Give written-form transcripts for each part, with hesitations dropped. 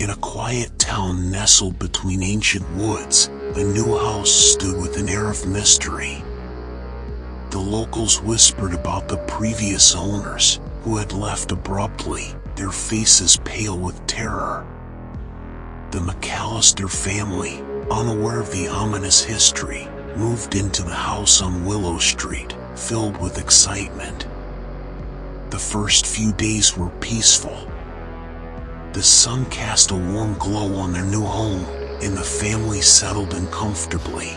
In a quiet town nestled between ancient woods, a new house stood with an air of mystery. The locals whispered about the previous owners, who had left abruptly, their faces pale with terror. The McAllister family, unaware of the ominous history, moved into the house on Willow Street, filled with excitement. The first few days were peaceful. The sun cast a warm glow on their new home, and the family settled in comfortably.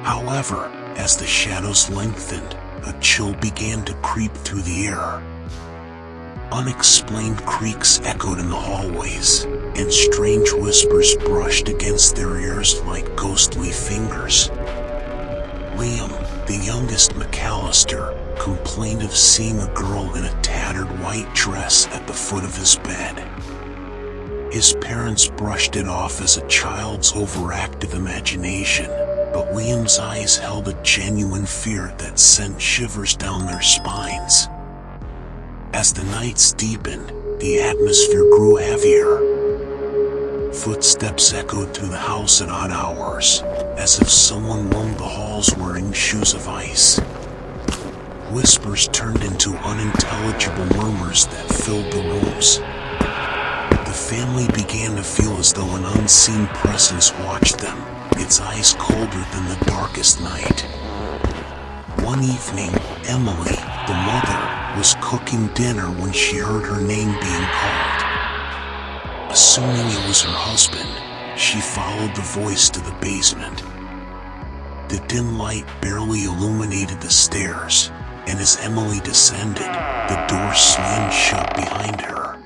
However, as the shadows lengthened, a chill began to creep through the air. Unexplained creaks echoed in the hallways, and strange whispers brushed against their ears like ghostly fingers. Liam, the youngest McAllister, complained of seeing a girl in a tattered white dress at the foot of his bed. His parents brushed it off as a child's overactive imagination, but Liam's eyes held a genuine fear that sent shivers down their spines. As the nights deepened, the atmosphere grew heavier. Footsteps echoed through the house at odd hours, as if someone roamed the halls wearing shoes of ice. Whispers turned into unintelligible murmurs that filled the rooms. The family began to feel as though an unseen presence watched them, its eyes colder than the darkest night. One evening, Emily, the mother, was cooking dinner when she heard her name being called. Assuming it was her husband, she followed the voice to the basement. The dim light barely illuminated the stairs, and as Emily descended, the door slammed shut behind her.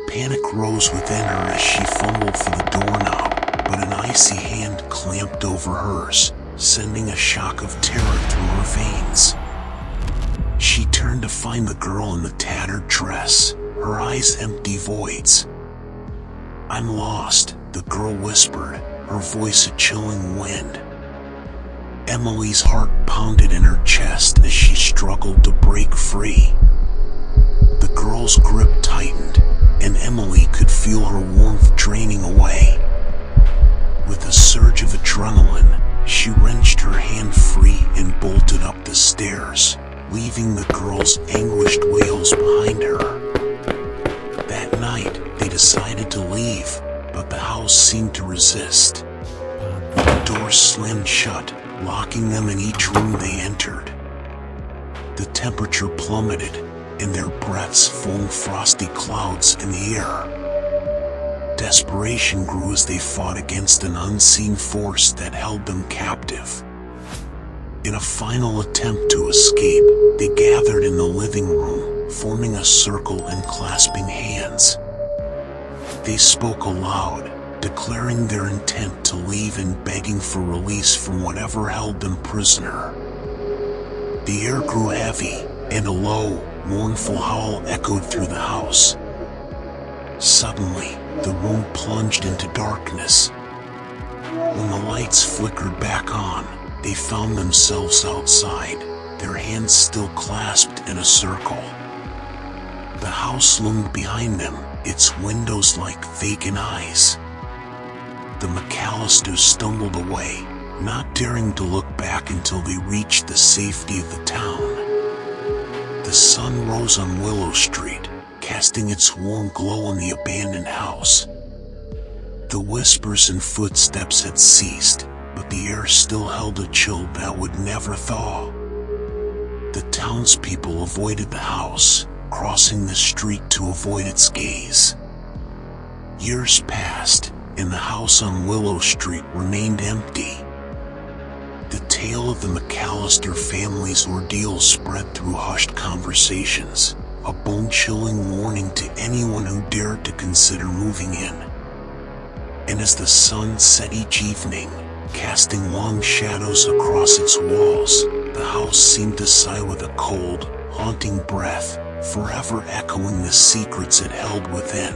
Panic rose within her as she fumbled for the doorknob, but an icy hand clamped over hers, sending a shock of terror through her veins. She turned to find the girl in the tattered dress, her eyes empty voids. "I'm lost," the girl whispered, her voice a chilling wind. Emily's heart pounded in her chest as she struggled to break free. The girl's grip tightened, and Emily could feel her warmth draining away. With a surge of adrenaline, she wrenched her hand free and bolted up the stairs, leaving the girl's anguished wails behind her. That night, they decided to leave, but the house seemed to resist. The doors slammed shut, locking them in each room they entered. The temperature plummeted, and their breaths formed frosty clouds in the air. Desperation grew as they fought against an unseen force that held them captive. In a final attempt to escape, they gathered in the living room, forming a circle and clasping hands. They spoke aloud, declaring their intent to leave and begging for release from whatever held them prisoner. The air grew heavy, and a low, mournful howl echoed through the house. Suddenly, the room plunged into darkness. When the lights flickered back on, they found themselves outside, their hands still clasped in a circle. The house loomed behind them, its windows like vacant eyes. The McAllisters stumbled away, not daring to look back until they reached the safety of the town. The sun rose on Willow Street, casting its warm glow on the abandoned house. The whispers and footsteps had ceased, but the air still held a chill that would never thaw. The townspeople avoided the house, crossing the street to avoid its gaze. Years passed, and the house on Willow Street remained empty. The tale of the McAllister family's ordeal spread through hushed conversations, a bone-chilling warning to anyone who dared to consider moving in. And as the sun set each evening, casting long shadows across its walls, the house seemed to sigh with a cold, haunting breath, forever echoing the secrets it held within.